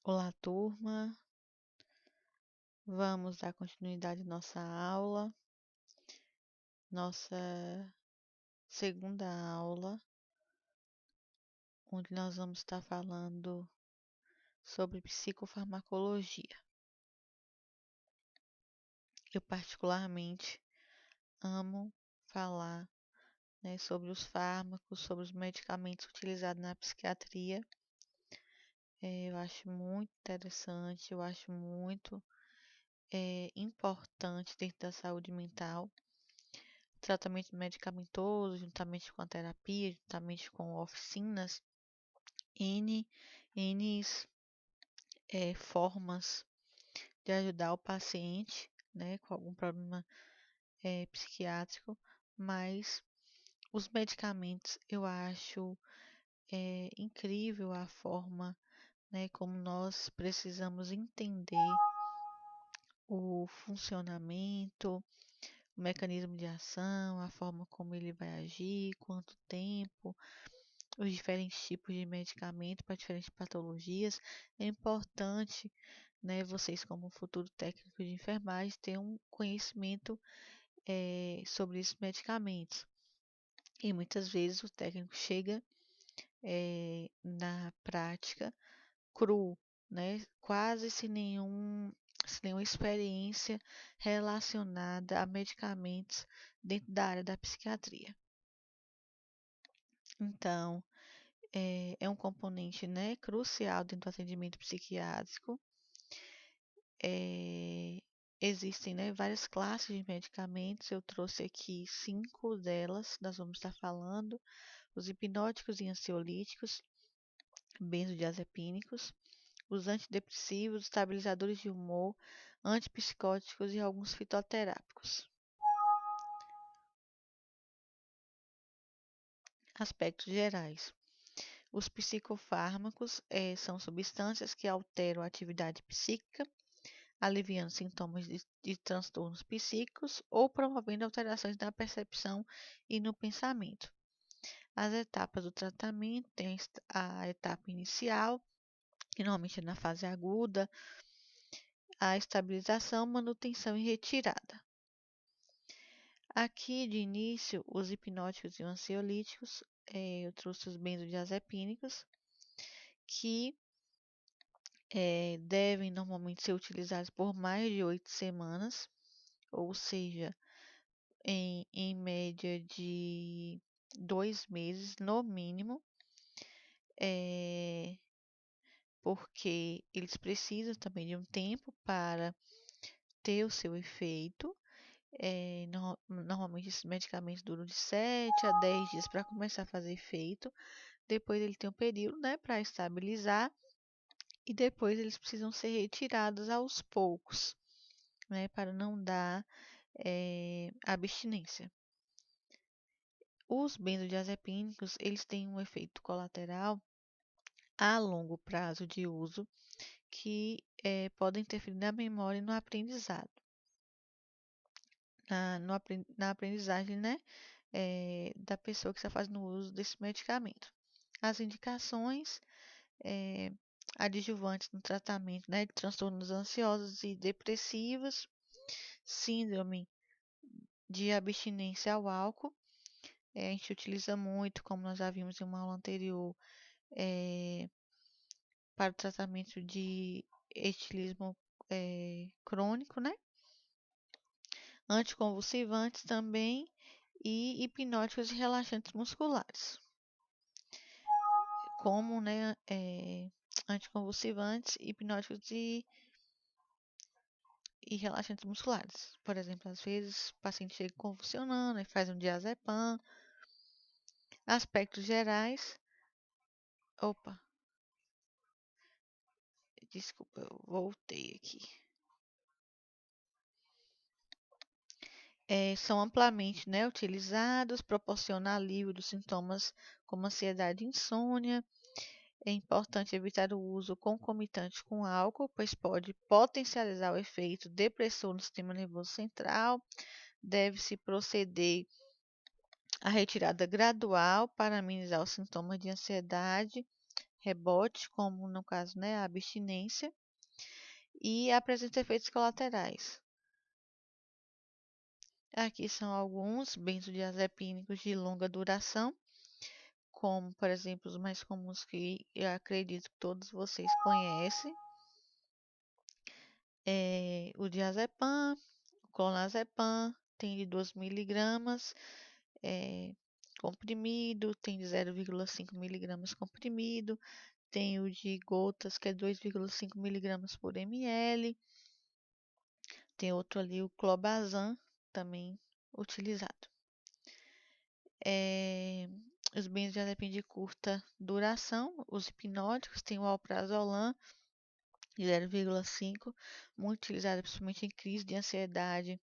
Olá, turma. Vamos dar continuidade à nossa aula, nossa segunda aula, onde nós vamos estar falando sobre psicofarmacologia. Eu particularmente amo falar, né, sobre os fármacos, sobre os medicamentos utilizados na psiquiatria. Eu acho muito interessante, eu acho muito importante dentro da saúde mental. Tratamento medicamentoso, juntamente com a terapia, juntamente com oficinas, N, N formas de ajudar o paciente, né, com algum problema psiquiátrico, mas os medicamentos eu acho incrível a forma, né, como nós precisamos entender o funcionamento, o mecanismo de ação, a forma como ele vai agir, quanto tempo, os diferentes tipos de medicamento para diferentes patologias. É importante, né, vocês como futuro técnico de enfermagem ter um conhecimento sobre esses medicamentos. E muitas vezes o técnico chega na prática cru, né, quase sem nenhuma experiência relacionada a medicamentos dentro da área da psiquiatria. Então, é um componente, né, crucial dentro do atendimento psiquiátrico. Existem, né, várias classes de medicamentos. Eu trouxe aqui 5 delas, nós vamos estar falando: os hipnóticos e ansiolíticos, benzodiazepínicos, os antidepressivos, estabilizadores de humor, antipsicóticos e alguns fitoterápicos. Aspectos gerais. Os psicofármacos são substâncias que alteram a atividade psíquica, aliviando sintomas de transtornos psíquicos ou promovendo alterações na percepção e no pensamento. As etapas do tratamento têm a etapa inicial, que normalmente é na fase aguda, a estabilização, manutenção e retirada. Aqui de início, os hipnóticos e ansiolíticos, eu trouxe os benzodiazepínicos, que devem normalmente ser utilizados por mais de 8 semanas, ou seja, em média de 2 meses no mínimo, porque eles precisam também de um tempo para ter o seu efeito. Normalmente esses medicamentos duram de 7 a 10 dias para começar a fazer efeito. Depois ele tem um período, né, para estabilizar e depois eles precisam ser retirados aos poucos, né, para não dar abstinência. Os benzodiazepínicos, eles têm um efeito colateral a longo prazo de uso que pode interferir na memória e no aprendizado. Na aprendizagem, né, da pessoa que está fazendo uso desse medicamento. As indicações adjuvantes no tratamento, né, de transtornos ansiosos e depressivos, síndrome de abstinência ao álcool. A gente utiliza muito, como nós já vimos em uma aula anterior, para o tratamento de etilismo crônico, né? Anticonvulsivantes também e hipnóticos e relaxantes musculares. Como, né, anticonvulsivantes, hipnóticos e relaxantes musculares. Por exemplo, às vezes o paciente chega convulsionando e faz um diazepam. Aspectos gerais. Opa, desculpa, eu voltei aqui. São amplamente, né, utilizados, proporcionam alívio dos sintomas como ansiedade e insônia. É importante evitar o uso concomitante com álcool, pois pode potencializar o efeito depressor no sistema nervoso central. Deve-se proceder à retirada gradual para amenizar os sintomas de ansiedade, rebote, como no caso, né, a abstinência, e apresenta efeitos colaterais. Aqui são alguns benzodiazepínicos de longa duração, como, por exemplo, os mais comuns que eu acredito que todos vocês conhecem, o diazepam, o clonazepam, tem de 2 miligramas, comprimido, tem de 0,5 miligramas comprimido, tem o de gotas, que é 2,5 miligramas por ml, tem outro ali, o clobazam, também utilizado. Os benzodiazepínicos de curta duração, os hipnóticos, tem o alprazolam, de 0,5, muito utilizado principalmente em crise de ansiedade,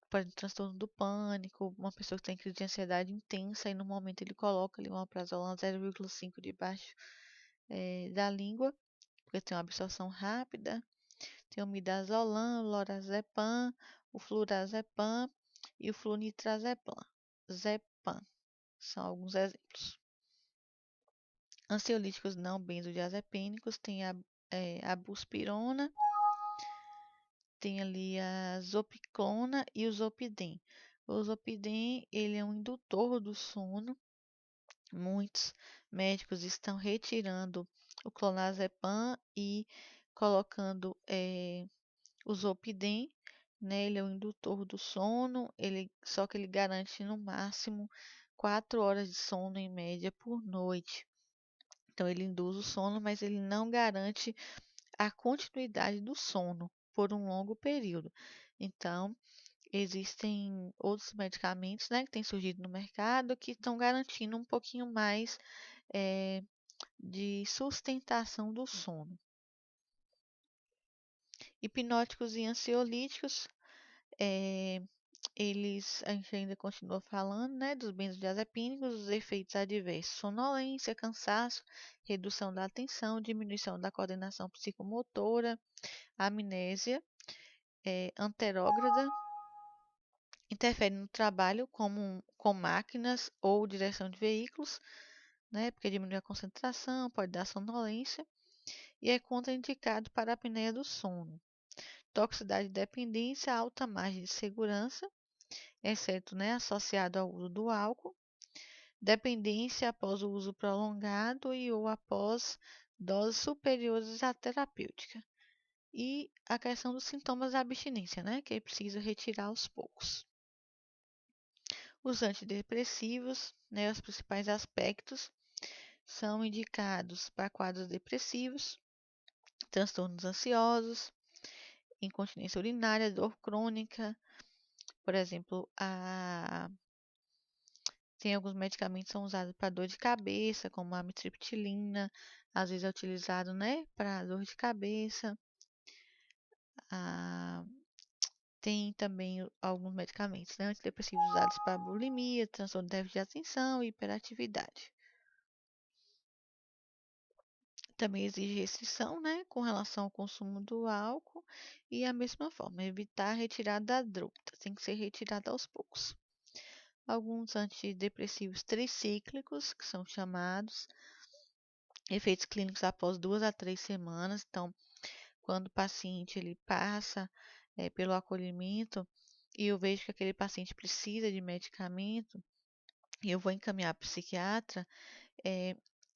por exemplo, transtorno do pânico, uma pessoa que tem crise de ansiedade intensa e no momento ele coloca ali um alprazolam 0,5 debaixo da língua, porque tem uma absorção rápida. Tem o midazolam, o lorazepam, o flurazepam e o flunitrazepam. Zepam são alguns exemplos. Ansiolíticos não benzodiazepínicos, tem a buspirona, tem ali a zopiclona e o zopidem. O zopidem, ele é um indutor do sono. Muitos médicos estão retirando o clonazepam e colocando o zopidem, né? Ele é um indutor do sono, só que ele garante no máximo 4 horas de sono em média por noite. Então ele induz o sono, mas ele não garante a continuidade do sono por um longo período. Então, existem outros medicamentos, né, que têm surgido no mercado que estão garantindo um pouquinho mais de sustentação do sono. Hipnóticos e ansiolíticos, a gente ainda continua falando, né, dos benzodiazepínicos, os efeitos adversos, sonolência, cansaço, redução da atenção, diminuição da coordenação psicomotora, amnésia, anterógrada, interfere no trabalho como com máquinas ou direção de veículos, né, porque diminui a concentração, pode dar sonolência, e é contraindicado para a apneia do sono. Toxicidade e dependência, alta margem de segurança, exceto, né, associado ao uso do álcool, dependência após o uso prolongado e ou após doses superiores à terapêutica. E a questão dos sintomas da abstinência, né, que é preciso retirar aos poucos. Os antidepressivos, né, os principais aspectos, são indicados para quadros depressivos, transtornos ansiosos, incontinência urinária, dor crônica, por exemplo, tem alguns medicamentos que são usados para dor de cabeça, como a amitriptilina, às vezes é utilizado, né, para dor de cabeça. Tem também alguns medicamentos, né, antidepressivos usados para bulimia, transtorno de déficit de atenção e hiperatividade. Também exige restrição, né, com relação ao consumo do álcool e a mesma forma, evitar a retirada da droga, tem que ser retirada aos poucos. Alguns antidepressivos tricíclicos, que são chamados, efeitos clínicos após 2 a 3 semanas. Então, quando o paciente ele passa pelo acolhimento e eu vejo que aquele paciente precisa de medicamento e eu vou encaminhar para o psiquiatra,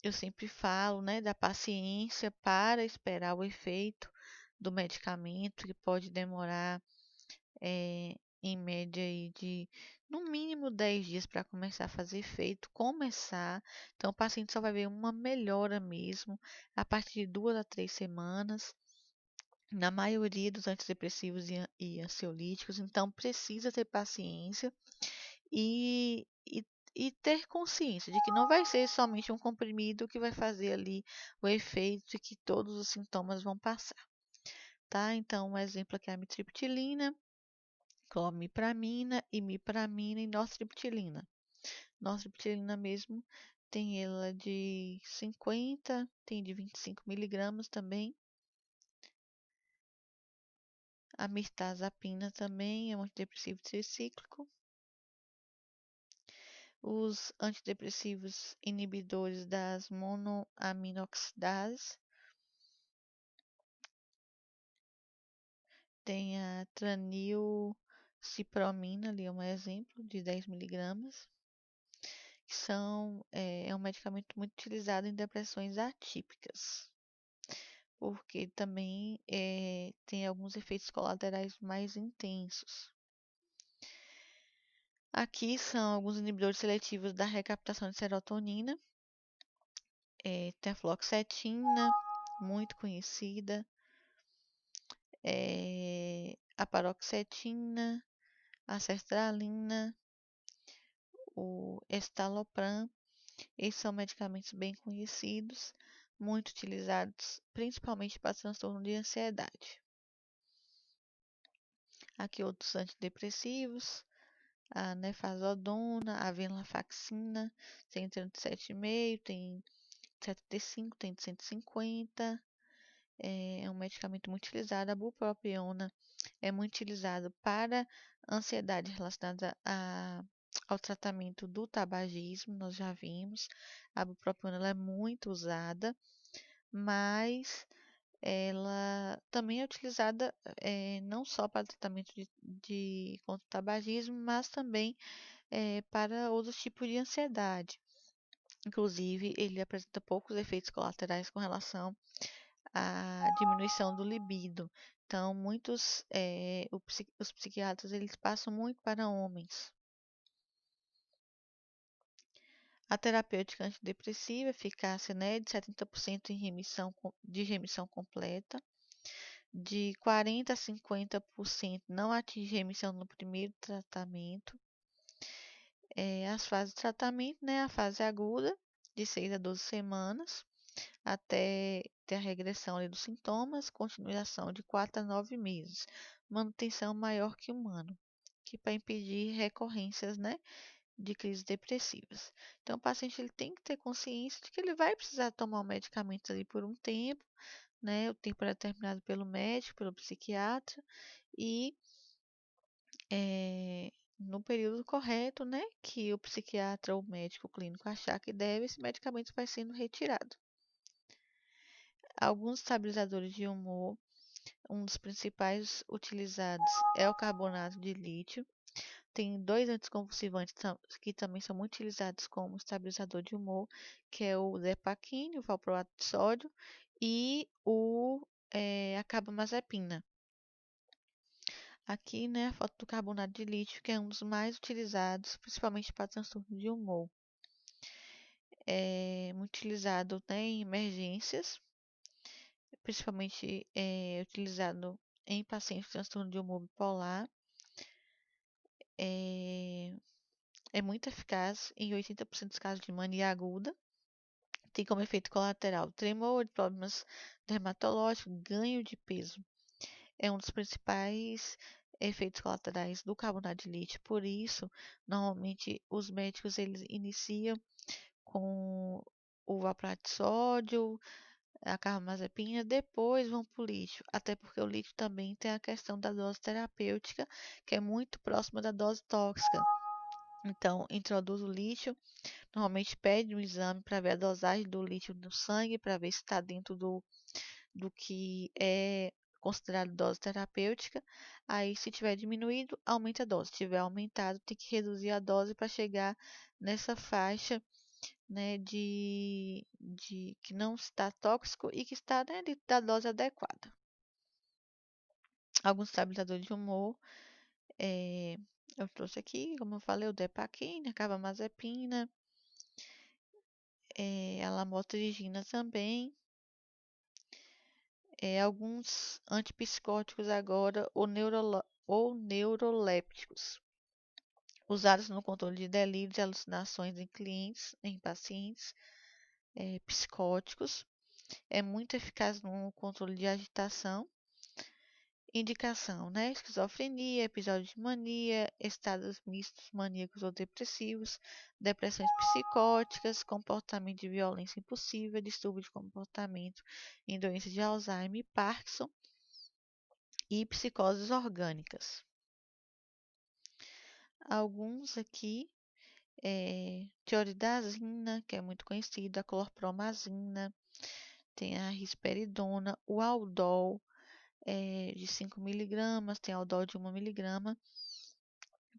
eu sempre falo, né, da paciência para esperar o efeito do medicamento, que pode demorar em média aí de no mínimo 10 dias para começar a fazer efeito, começar. Então, o paciente só vai ver uma melhora mesmo a partir de 2 a 3 semanas, na maioria dos antidepressivos e ansiolíticos. Então, precisa ter paciência e ter consciência de que não vai ser somente um comprimido que vai fazer ali o efeito e que todos os sintomas vão passar, tá? Então, um exemplo aqui é a amitriptilina, clomipramina, imipramina e nortriptilina. Nortriptilina mesmo tem ela de 50, tem de 25 miligramas também. A mirtazapina também é um antidepressivo tricíclico. os antidepressivos inibidores das monoaminoxidases, tem a tranilcipromina, ali é um exemplo, de 10 miligramas, que é um medicamento muito utilizado em depressões atípicas, porque também tem alguns efeitos colaterais mais intensos. Aqui são alguns inibidores seletivos da recaptação de serotonina. Tem a fluoxetina, muito conhecida, a paroxetina, a sertralina, o estalopram. Esses são medicamentos bem conhecidos, muito utilizados, principalmente para transtorno de ansiedade. Aqui outros antidepressivos, a nefazodona, a venlafaxina, tem 37,5, tem 75, tem 150. É um medicamento muito utilizado. A bupropiona é muito utilizado para ansiedade relacionada ao tratamento do tabagismo, nós já vimos. A bupropiona ela é muito usada, mas ela também é utilizada não só para tratamento contra o tabagismo, mas também para outros tipos de ansiedade. Inclusive, ele apresenta poucos efeitos colaterais com relação à diminuição do libido. Então, os psiquiatras eles passam muito para homens. A terapêutica antidepressiva, eficácia, né, de 70% de remissão completa, de 40% a 50% não atinge remissão no primeiro tratamento. As fases de tratamento, né, a fase aguda, de 6 a 12 semanas, até ter a regressão ali dos sintomas, continuação de 4 a 9 meses, manutenção maior que 1 ano, que para impedir recorrências, né, de crises depressivas. Então, o paciente ele tem que ter consciência de que ele vai precisar tomar o medicamento ali por um tempo, né, o tempo é determinado pelo médico, pelo psiquiatra, e no período correto, né, que o psiquiatra ou o médico clínico achar que deve, esse medicamento vai sendo retirado. Alguns estabilizadores de humor, um dos principais utilizados é o carbonato de lítio. Tem dois anticonvulsivantes que também são muito utilizados como estabilizador de humor, que é o Depaquine, o valproato de sódio, e a carbamazepina. Aqui, né, a foto do carbonato de lítio, que é um dos mais utilizados, principalmente para transtorno de humor. É muito utilizado, né, em emergências, principalmente utilizado em pacientes com transtorno de humor bipolar. É muito eficaz em 80% dos casos de mania aguda. Tem como efeito colateral tremor, problemas dermatológicos, ganho de peso. É um dos principais efeitos colaterais do carbonato de lítio. Por isso, normalmente os médicos eles iniciam com o valproato de sódio, a carbamazepina, depois vão para o lítio. Até porque o lítio também tem a questão da dose terapêutica, que é muito próxima da dose tóxica. Então, introduz o lítio, normalmente pede um exame para ver a dosagem do lítio no sangue, para ver se está dentro do que é considerado dose terapêutica. Aí, se tiver diminuído, aumenta a dose. Se tiver aumentado, tem que reduzir a dose para chegar nessa faixa, né, de que não está tóxico e que está, né, da dose adequada. Alguns estabilizadores de humor, eu trouxe aqui, como eu falei, o Depaquine, a carbamazepina, a lamotrigina também. Alguns antipsicóticos agora ou neurolépticos, usados no controle de delírios e alucinações em pacientes psicóticos. É muito eficaz no controle de agitação. Indicação, né? Esquizofrenia, episódio de mania, estados mistos maníacos ou depressivos, depressões psicóticas, comportamento de violência impulsiva, distúrbio de comportamento em doenças de Alzheimer e Parkinson e psicoses orgânicas. Alguns aqui Tioridazina, que é muito conhecida, a clorpromazina, tem a risperidona, o Aldol de 5 miligramas, tem Aldol de 1 miligrama.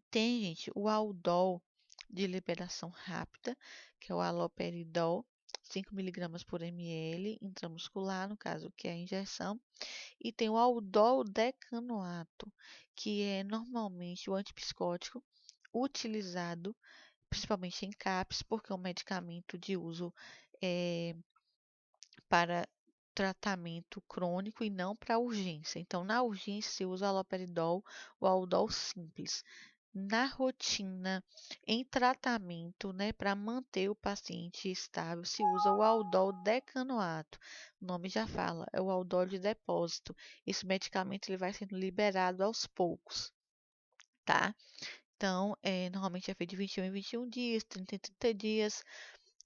Tem, gente, o Aldol de liberação rápida, que é o haloperidol, 5 miligramas por ml, intramuscular, no caso, que é a injeção. E tem o Aldol decanoato, que é normalmente o antipsicótico utilizado principalmente em CAPS, porque é um medicamento de uso eh, para tratamento crônico e não para urgência. Então, na urgência se usa o haloperidol, o Aldol simples. Na rotina, em tratamento, né, para manter o paciente estável, se usa o Aldol decanoato. O nome já fala, é o Aldol de depósito. Esse medicamento ele vai sendo liberado aos poucos, tá? Então, normalmente é feito de 21 em 21 dias, 30 em 30 dias,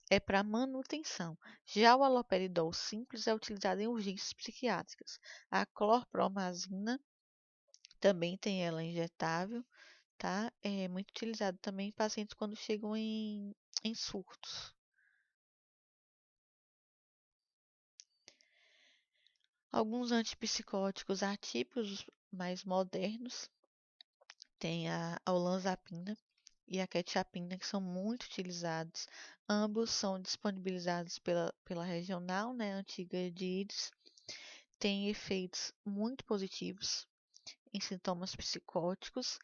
é para manutenção. Já o haloperidol simples é utilizado em urgências psiquiátricas. A clorpromazina também tem ela injetável, tá? É muito utilizado também em pacientes quando chegam em surtos. Alguns antipsicóticos atípicos mais modernos tem a olanzapina e a quetiapina, que são muito utilizados. Ambos são disponibilizados pela regional, né, antiga de IDS. Tem efeitos muito positivos em sintomas psicóticos.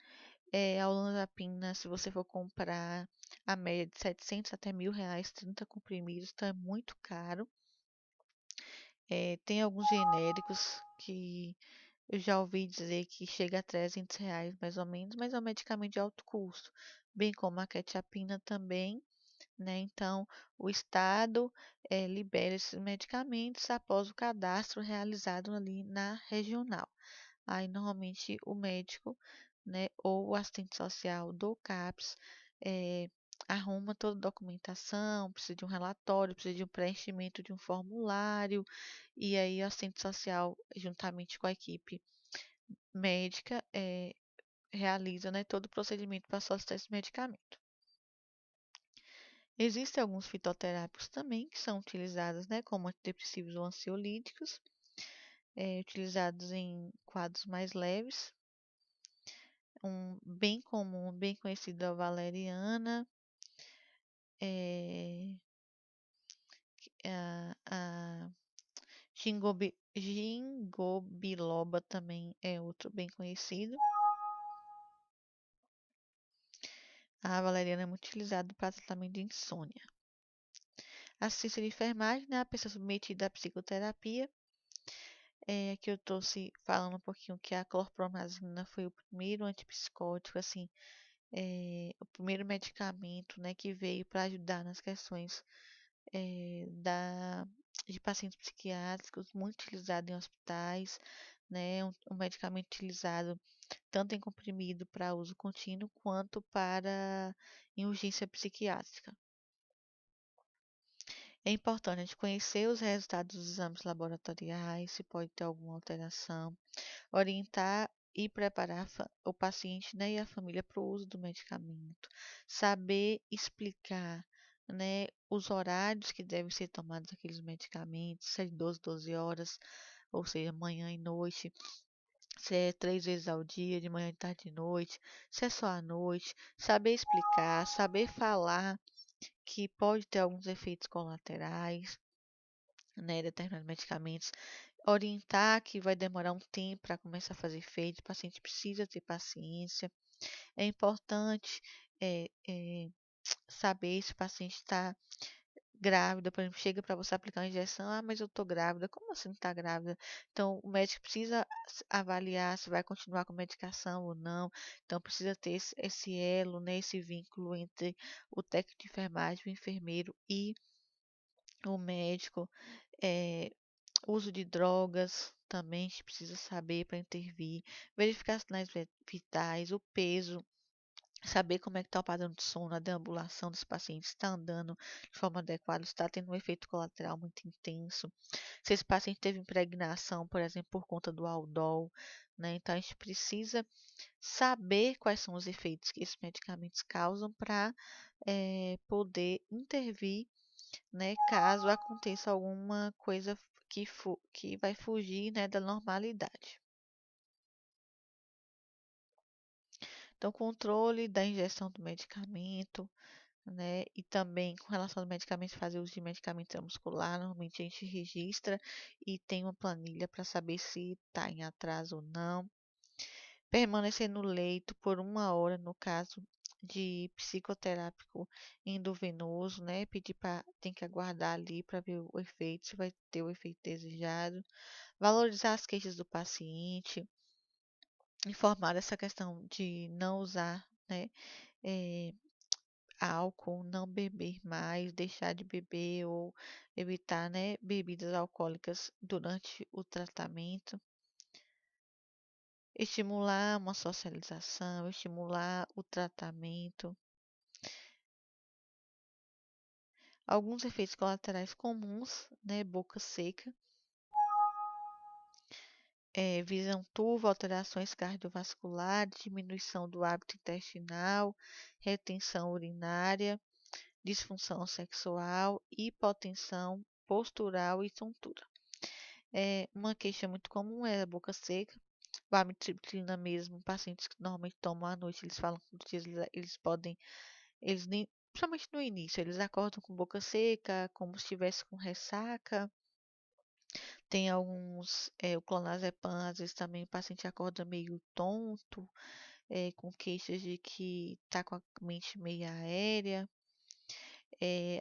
A olanzapina, se você for comprar, a média de 700 até R$ 1.000, 30 comprimidos, então é muito caro. Tem alguns genéricos que eu já ouvi dizer que chega a R$ 300 mais ou menos, mas é um medicamento de alto custo, bem como a quetiapina também, né? Então, o Estado libera esses medicamentos após o cadastro realizado ali na regional. Aí, normalmente, o médico, né, ou o assistente social do CAPS arruma toda a documentação, precisa de um relatório, precisa de um preenchimento de um formulário, e aí o assistente social, juntamente com a equipe médica, realiza, né, todo o procedimento para solicitar esse medicamento. Existem alguns fitoterápicos também que são utilizados, né, como antidepressivos ou ansiolíticos, utilizados em quadros mais leves. Um bem comum, bem conhecido é a valeriana, é, a gingobiloba também é outro bem conhecido. A valeriana é muito utilizada para tratamento de insônia. Assistência de enfermagem, né, a pessoa submetida à psicoterapia. Que eu estou falando um pouquinho que a clorpromazina foi o primeiro antipsicótico, assim, o primeiro medicamento, né, que veio para ajudar nas questões de pacientes psiquiátricos, muito utilizado em hospitais, né, um medicamento utilizado tanto em comprimido para uso contínuo quanto para em urgência psiquiátrica. É importante a gente conhecer os resultados dos exames laboratoriais, se pode ter alguma alteração, orientar e preparar o paciente, né, e a família para o uso do medicamento, saber explicar, né, os horários que devem ser tomados aqueles medicamentos, se é de 12 horas, ou seja, manhã e noite, se é 3 vezes ao dia, de manhã, de tarde e de noite, se é só à noite, saber explicar, saber falar que pode ter alguns efeitos colaterais, né, determinados medicamentos, orientar que vai demorar um tempo para começar a fazer efeito, o paciente precisa ter paciência. É importante saber se o paciente está grávida, por exemplo, chega para você aplicar uma injeção, mas eu estou grávida, como assim não está grávida? Então, o médico precisa avaliar se vai continuar com medicação ou não, então precisa ter esse elo, né, esse vínculo entre o técnico de enfermagem, o enfermeiro e o médico. É, Uso de drogas também a gente precisa saber para intervir, verificar sinais vitais, o peso, saber como é que está o padrão de sono, a deambulação dos pacientes, está andando de forma adequada, está tendo um efeito colateral muito intenso. Se esse paciente teve impregnação, por exemplo, por conta do aldol, né? Então a gente precisa saber quais são os efeitos que esses medicamentos causam para poder intervir, né, caso aconteça alguma coisa que vai fugir, né, da normalidade. Então, controle da ingestão do medicamento, né, e também com relação ao medicamento, fazer uso de medicamento intramuscular, normalmente a gente registra e tem uma planilha para saber se está em atraso ou não. Permanecer no leito por 1 hora, no caso de psicoterápico endovenoso, né? Pedir para tem que aguardar ali para ver o efeito, se vai ter o efeito desejado. Valorizar as queixas do paciente, informar essa questão de não usar, né? eh, álcool, não beber mais, deixar de beber ou evitar, né, bebidas alcoólicas durante o tratamento. Estimular uma socialização, estimular o tratamento. Alguns efeitos colaterais comuns, né? Boca seca, visão turva, alterações cardiovasculares, diminuição do hábito intestinal, retenção urinária, disfunção sexual, hipotensão postural e tontura. Uma queixa muito comum é a boca seca. O amitriptilina mesmo, pacientes que normalmente tomam à noite, eles falam que eles podem, eles nem, principalmente no início, eles acordam com boca seca, como se estivesse com ressaca. Tem alguns, o clonazepam, às vezes também o paciente acorda meio tonto, com queixas de que está com a mente meio aérea.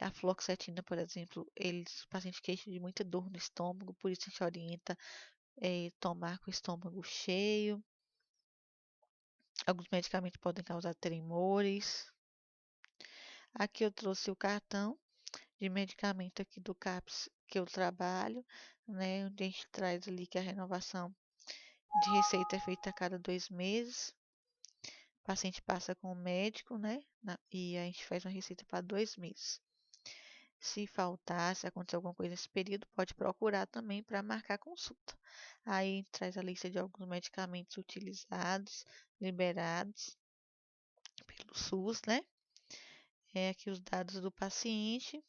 A fluoxetina, por exemplo, o paciente queixa de muita dor no estômago, por isso a gente orienta tomar com o estômago cheio. Alguns medicamentos podem causar tremores. Aqui eu trouxe o cartão de medicamento aqui do CAPS que eu trabalho, né? Onde a gente traz ali que a renovação de receita é feita a cada 2 meses. O paciente passa com o médico, né? E a gente faz uma receita para 2 meses. Se faltar, se acontecer alguma coisa nesse período, pode procurar também para marcar consulta. Aí traz a lista de alguns medicamentos utilizados, liberados pelo SUS, né? Aqui os dados do paciente.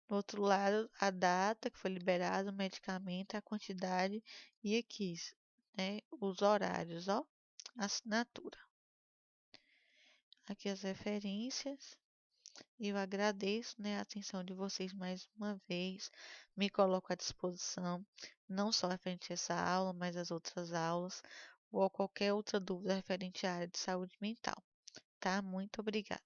No outro lado, a data que foi liberado o medicamento, a quantidade e aqui, né? Os horários, ó, assinatura. Aqui as referências. Eu agradeço, né, a atenção de vocês mais uma vez. Me coloco à disposição, não só referente a essa aula, mas as outras aulas, ou qualquer outra dúvida referente à área de saúde mental, tá? Muito obrigada.